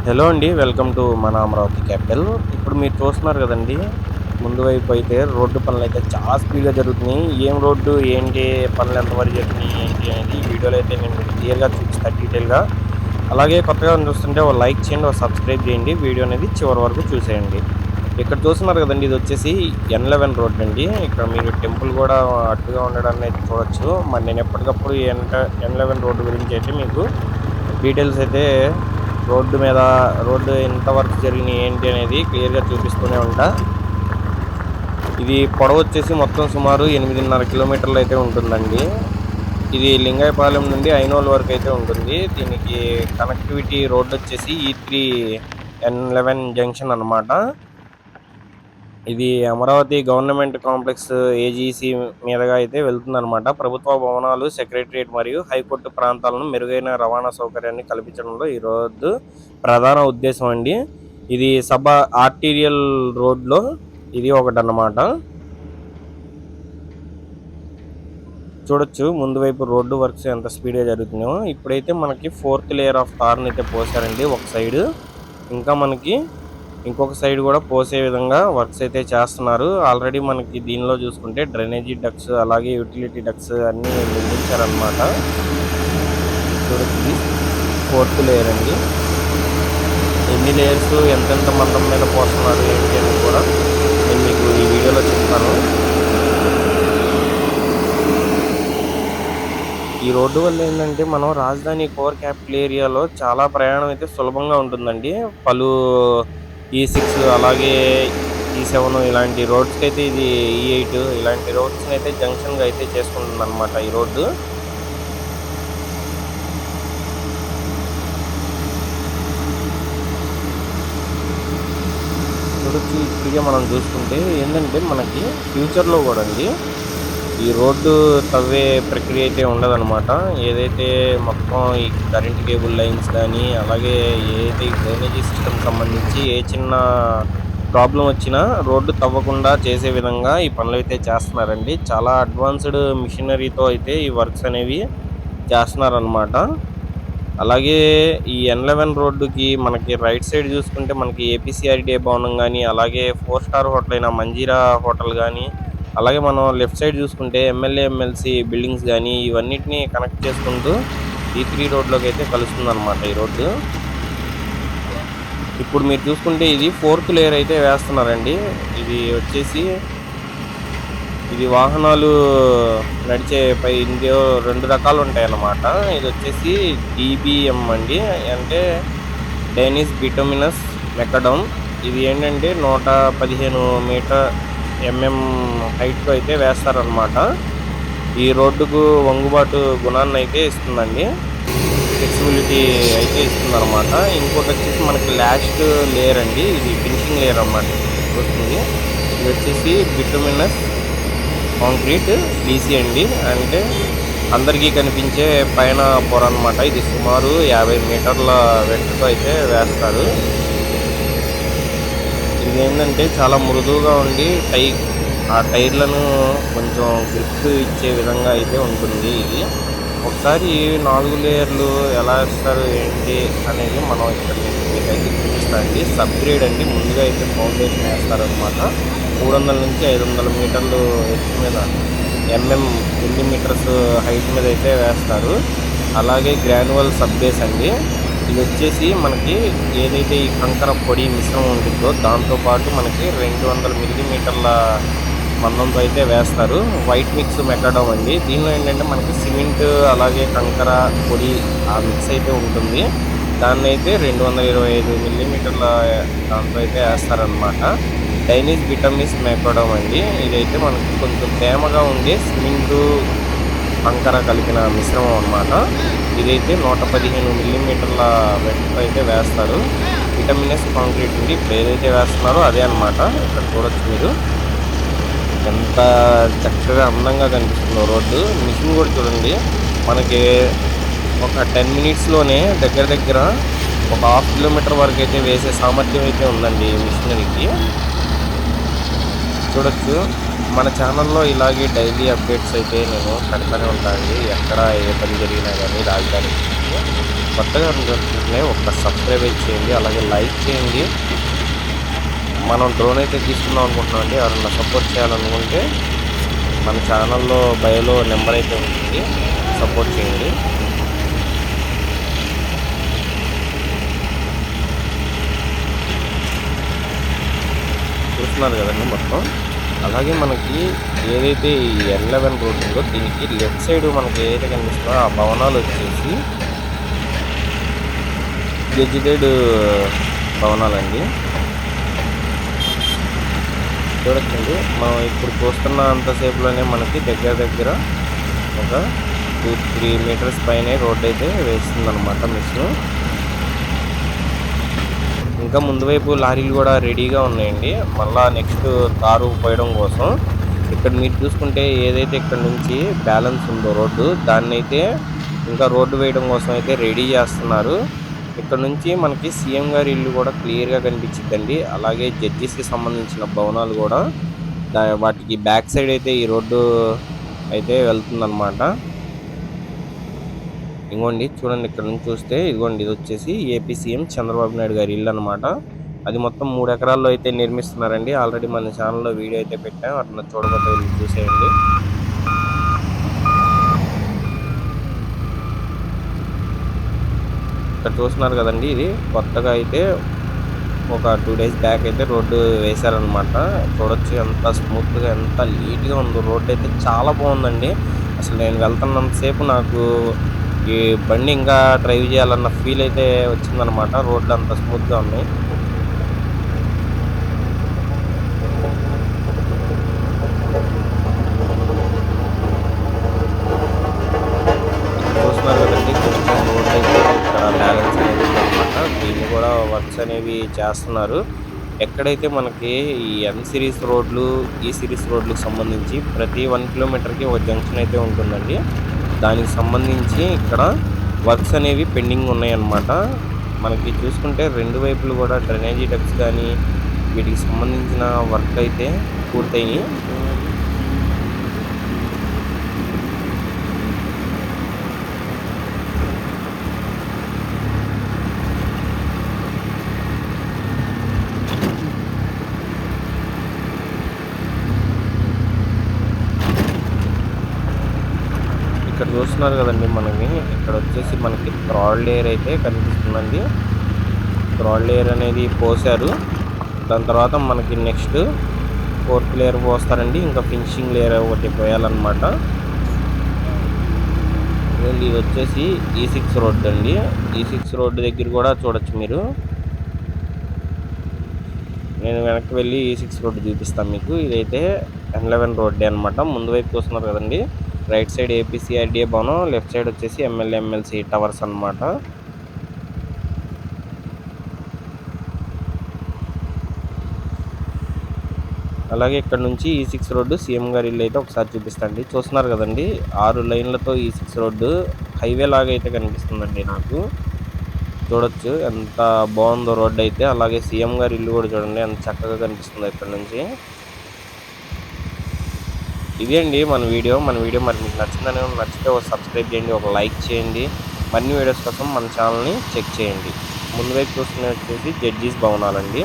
Hello అండి. Welcome to మన Amaravati capital. ఇప్పుడు మీరు చూస్తున్నారు కదండీ! ముందు వైపు అయితే రోడ్డు పనులైతే చాలా స్పీడ్‌గా జరుగుతున్నాయి. ఏం రోడ్డు, ఏంటి, పనులు ఎంతవరకు జరిగినాయి, ఏంటి అనేది ఈ వీడియోలో అయితే నేను మీకు క్లియర్‌గా చూపిస్తా డీటెయిల్‌గా. అలాగే కొత్తగా చూస్తుంటే ఓ లైక్ చేయండి, ఓ సబ్స్క్రైబ్ చేయండి. వీడియో అనేది చివరి వరకు చూసేయండి. ఇక్కడ చూస్తున్నారు కదండీ! ఇదొచ్చేసి N11 రోడ్ అండి. ఇక్కడ మీరు టెంపుల్ కూడా అడ్డుగా ఉండడాన్ని అయితే చూడొచ్చు. మరి నేను ఎప్పటికప్పుడు ఈ N11 రోడ్డు గురించి అయితే మీకు డీటెయిల్స్ అయితే రోడ్డు మీద రోడ్డు ఎంత వర్క్ జరిగినాయి ఏంటి అనేది క్లియర్‌గా చూపిస్తూనే ఉంటా. ఇది పొడవొచ్చేసి మొత్తం సుమారు 8.5 కిలోమీటర్లు అయితే ఉంటుందండి. ఇది లింగాయపాలెం నుండి ఐనోల్ వరకు అయితే ఉంటుంది. దీనికి కనెక్టివిటీ రోడ్డొచ్చేసి E3 N11 జంక్షన్ అన్నమాట. ఇది అమరావతి గవర్నమెంట్ కాంప్లెక్స్ ఏజీసీ మీదుగా అయితే వెళ్తుందన్నమాట. ప్రభుత్వ భవనాలు, సెక్రటేరియట్ మరియు హైకోర్టు ప్రాంతాలను మెరుగైన రవాణా సౌకర్యాన్ని కల్పించడంలో ఈ రోడ్డు ప్రధాన ఉద్దేశం అండి. ఇది ఆర్టీరియల్ రోడ్‌లో ఇది ఒకటన్నమాట. చూడొచ్చు ముందు వైపు రోడ్డు వర్క్స్ ఎంత స్పీడ్‌గా జరుగుతున్నాయో. ఇప్పుడైతే మనకి ఫోర్త్ లేయర్ ఆఫ్ తార్‌నైతే పోసారండి ఒక సైడు. ఇంకా మనకి ఇంకొక సైడ్ కూడా పోసే విధంగా వర్క్స్ అయితే చేస్తున్నారు. ఆల్రెడీ మనకి దీనిలో చూసుకుంటే డ్రైనేజీ డక్ట్స్ అలాగే యూటిలిటీ డక్ట్స్ అన్నీ నిర్మించారన్నమాట. చూడొచ్చు ఇది ఫోర్త్ లేయర్ అండి. ఎన్ని లేయర్స్ ఎంతెంత మందం మీద పోస్తున్నారు ఏంటి అని కూడా నేను మీకు ఈ వీడియోలో చెప్తాను. ఈ రోడ్డు వల్ల ఏంటంటే మనం రాజధాని కోర్ క్యాపిటల్ ఏరియాలో చాలా ప్రయాణం అయితే సులభంగా ఉంటుందండి. పలు E6 అలాగే E7 ఇలాంటి రోడ్స్‌కి అయితే ఇది E8 ఇలాంటి రోడ్స్‌ని అయితే జంక్షన్‌గా అయితే చేసుకుంటుందన్నమాట ఈ రోడ్డు. చూడొచ్చు ఇప్పటికే మనం చూసుకుంటే ఏంటంటే మనకి ఫ్యూచర్‌లో కూడా అండి ఈ రోడ్డు తవ్వే ప్రక్రియ అయితే ఉండదనమాట. ఏదైతే మొత్తం ఈ కరెంట్ కేబుల్ లైన్స్ కానీ, అలాగే ఏదైతే ఈ డ్రైనేజీ సిస్టమ్‌కి సంబంధించి ఏ చిన్న ప్రాబ్లమ్ వచ్చినా రోడ్డు తవ్వకుండా చేసే విధంగా ఈ పనులైతే చేస్తున్నారండి. చాలా అడ్వాన్స్‌డ్ మిషనరీతో అయితే ఈ వర్క్స్ అనేవి చేస్తున్నారనమాట. అలాగే ఈ N11 రోడ్డుకి మనకి రైట్ సైడ్ చూసుకుంటే మనకి ఏపీసీఆర్‌డీఏ భవనం గాని, అలాగే 4 స్టార్ హోటల్ అయిన మంజీరా హోటల్ గాని, అలాగే మనం లెఫ్ట్ సైడ్ చూసుకుంటే ఎమ్మెల్యే, ఎమ్మెల్సీ బిల్డింగ్స్ గాని ఇవన్నిటిని కనెక్ట్ చేసుకుంటూ E3 రోడ్‌లోకి అయితే కలుస్తుందన్నమాట ఈ రోడ్డు. ఇప్పుడు మీరు చూసుకుంటే ఇది ఫోర్త్ లేయర్ అయితే వేస్తున్నారండి. ఇది వచ్చేసి ఇది వాహనాలు నడిచే ఇందులో 2 రకాలు ఉంటాయన్నమాట. ఇదొచ్చేసి డీబీఎం అండి. అంటే డైనిష్ బిటుమినస్ మెకడౌన్. ఇది ఏంటంటే 115 ఎంఎం హైట్‌తో అయితే వేస్తారనమాట. ఈ రోడ్డుకు వంగుబాటు గుణాన్ని అయితే ఇస్తుందండి. ఫ్లెక్సిబిలిటీ అయితే ఇస్తుందనమాట. ఇంకోటొచ్చేసి మనకి లాస్ట్ లేయర్ అండి. ఇది ఫినిషింగ్ లేయర్ అన్నమాట వస్తుంది. ఇదొచ్చేసి బిటుమినస్ కాంక్రీట్ డీసీ అండి. అంటే అందరికీ కనిపించే పైన పొర అన్నమాట. ఇది సుమారు 50 మీటర్ల వెడల్పుతో అయితే వేస్తారు. ఇదేంటంటే చాలా మృదువుగా ఉండి ఆ టైర్లను కొంచెం గ్రిప్ ఇచ్చే విధంగా అయితే ఉంటుంది ఇది. ఒకసారి 4 లేయర్లు ఎలా ఏస్తారు ఏంటి అనేది మనం ఇక్కడ మీకైతే చూపిస్తా అండి. సబ్‌గ్రేడ్ అండి. ముందుగా అయితే ఫౌండేషన్ ఏస్తారనమాట. 300 నుంచి 500 మీటర్లు ఎత్తు మీద మిల్లీమీటర్స్ హైట్ మీద అయితే వేస్తారు. అలాగే గ్రాన్యువల్ సబ్ బేస్ అండి. ఇదొచ్చేసి మనకి ఏదైతే ఈ కంకర పొడి మిశ్రమం ఉంటుందో దాంతో పాటు మనకి 200 మిల్లీమీటర్ల మందంతో అయితే వేస్తారు. వైట్ మిక్స్ మెకాడమ్ అండి. దీనిలో ఏంటంటే మనకి సిమెంట్ అలాగే కంకర పొడి ఆ మిక్స్ అయితే ఉంటుంది. దాన్నైతే 225 మిల్లీమీటర్ల దాంతో అయితే వేస్తారనమాట. డైనిష్ బిటమిస్ మెకాడమ్ అండి. ఇదైతే మనకి కొంచెం తేమగా ఉండే సిమెంటు కంకర కలిపిన మిశ్రమం అన్నమాట. ఇదైతే 115 మిల్లీమీటర్ల వెడల్పుతో అయితే వేస్తారు. బిటమినస్ కాంక్రీట్ అండి. ఇప్పుడు ఏదైతే వేస్తున్నారో అదే అన్నమాట. ఇక్కడ చూడొచ్చు మీరు ఎంత చక్కగా అందంగా కనిపిస్తుందో రోడ్డు. మిషన్ కూడా చూడండి మనకి ఒక 10 మినిట్స్‌లోనే దగ్గర దగ్గర ఒక హాఫ్ కిలోమీటర్ వరకు అయితే వేసే సామర్థ్యం అయితే ఉందండి ఈ మిషనరీకి. చూడొచ్చు మన ఛానల్లో ఇలాగే డైలీ అప్డేట్స్ అయితే నేను పెడతానే ఉంటానండి. ఎక్కడ ఏ పని జరిగినా కానీ రాజధాని చేయండి. కొత్తగా చూస్తుంటే ఒక్క సబ్స్క్రైబ్ అయితే చేయండి, అలాగే లైక్ చేయండి. మనం డ్రోన్ అయితే తీసుకుందాం అనుకుంటున్నాం అండి. ఎవరైనా సపోర్ట్ చేయాలనుకుంటే మన ఛానల్లో బయోలో నెంబర్ అయితే ఉంటుంది, సపోర్ట్ చేయండి. చూస్తున్నారు కదండి మొత్తం. అలాగే మనకి ఏదైతే ఈ N11 రోడ్ ఉందో దీనికి లెఫ్ట్ సైడ్ మనకి ఏదైతే కనిపిస్తుందో ఆ భవనాలు వచ్చేసి గెజిటెడ్ భవనాలండి. చూడొచ్చండి, మనం ఇప్పుడు చూస్తున్న అంతసేపులోనే మనకి దగ్గర ఒక 2-3 మీటర్స్ పైనే రోడ్ అయితే వేస్తుందన్నమాట మిషన్. ఇంకా ముందు వైపు లారీలు కూడా రెడీగా ఉన్నాయండి, మళ్ళా నెక్స్ట్ తారు పోయడం కోసం. ఇక్కడ మీరు చూసుకుంటే ఏదైతే ఇక్కడ నుంచి బ్యాలెన్స్ ఉందో రోడ్డు, దాన్ని అయితే ఇంకా రోడ్డు వేయడం కోసం అయితే రెడీ చేస్తున్నారు. ఇక్కడ నుంచి మనకి సీఎం గారి ఇల్లు కూడా క్లియర్గా కనిపించిద్దండి. అలాగే జడ్జిస్కి సంబంధించిన భవనాలు కూడా వాటికి బ్యాక్ సైడ్ అయితే ఈ రోడ్డు అయితే వెళ్తుందన్నమాట. ఇదిగోండి చూడండి, ఇక్కడ నుంచి చూస్తే ఇదిగోండి, ఇది వచ్చేసి ఏపీ సీఎం చంద్రబాబు నాయుడు గారి ఇల్లు అనమాట. అది మొత్తం 3 ఎకరాల్లో అయితే నిర్మిస్తున్నారండి. ఆల్రెడీ మన ఛానల్లో వీడియో అయితే పెట్టాం, అట్లా చూడకపోతే వెళ్ళి చూసేయండి. ఇక్కడ చూస్తున్నారు కదండి, ఇది కొత్తగా అయితే ఒక 2 డేస్ బ్యాక్ అయితే రోడ్డు వేశారనమాట. చూడొచ్చు ఎంత స్మూత్గా ఎంత నీట్గా ఉందో. రోడ్డు అయితే చాలా బాగుందండి. అసలు నేను వెళ్తున్నంతసేపు నాకు ఈ బండి ఇంకా డ్రైవ్ చేయాలన్న ఫీల్ అయితే వచ్చిందనమాట. రోడ్లు అంత స్మూత్గా ఉన్నాయి. చూస్తున్నారు కదండి, కొంచెం రోడ్ అయితే ఇక్కడ బ్యాలెన్స్ అనేది ఉందన్నమాట. దీన్ని కూడా వర్క్స్ అనేవి చేస్తున్నారు. ఎక్కడైతే మనకి ఈ ఎన్ సిరీస్ రోడ్లు, ఈ సిరీస్ రోడ్లకు సంబంధించి ప్రతి 1 కిలోమీటర్కి ఒక జంక్షన్ అయితే ఉంటుందండి. దానికి సంబంధించి ఇక్కడ వర్క్స్ అనేవి పెండింగ్ ఉన్నాయన్నమాట. మనకి చూసుకుంటే 2 వైపులు కూడా డ్రైనేజీ డక్ట్స్ కానీ వీటికి సంబంధించిన వర్క్ అయితే పూర్తయినాయి. ఇక్కడ చూస్తున్నారు కదండి, మనకి ఇక్కడ వచ్చేసి మనకి థ్రాడ్ లేయర్ అయితే కనిపిస్తుందండి. థ్రాడ్ లేయర్ అనేది పోసారు. దాని తర్వాత మనకి నెక్స్ట్ 4th లేయర్ పోస్తారండి. ఇంకా ఫినిషింగ్ లేయర్ ఒకటి పోయాలన్నమాట. ఇది వచ్చేసి E6 రోడ్ అండి. E6 రోడ్డు దగ్గర కూడా చూడొచ్చు మీరు. నేను వెనక్కి వెళ్ళి E6 రోడ్డు చూపిస్తాను మీకు. ఇదైతే N11 రోడ్డే అనమాట. ముందు వైపు చూస్తున్నారు కదండి, రైట్ సైడ్ ఏపీసీఆర్డీఏ భవనం, లెఫ్ట్ సైడ్ వచ్చేసి ఎమ్మెల్యే ఎమ్మెల్సీ టవర్స్ అనమాట. అలాగే ఇక్కడ నుంచి E6 రోడ్డు సీఎం గారి ఇల్లు అయితే ఒకసారి చూపిస్తాండి. చూస్తున్నారు కదండి, 6 లైన్లతో E6 రోడ్డు హైవే లాగా అయితే కనిపిస్తుందండి నాకు. చూడొచ్చు ఎంత బాగుందో రోడ్డు అయితే. అలాగే సీఎం గారి ఇల్లు కూడా చూడండి ఎంత చక్కగా కనిపిస్తుందో ఇక్కడ నుంచి. ఇదే అండి మన వీడియో మరి మీకు నచ్చితే ఒక సబ్స్క్రైబ్ చేయండి, ఒక లైక్ చేయండి. మరిన్ని వీడియోస్ కోసం మన ఛానల్ని చెక్ చేయండి. ముందు వైపు చూస్తున్నది వచ్చేసి జడ్జీస్ భవనాలండి.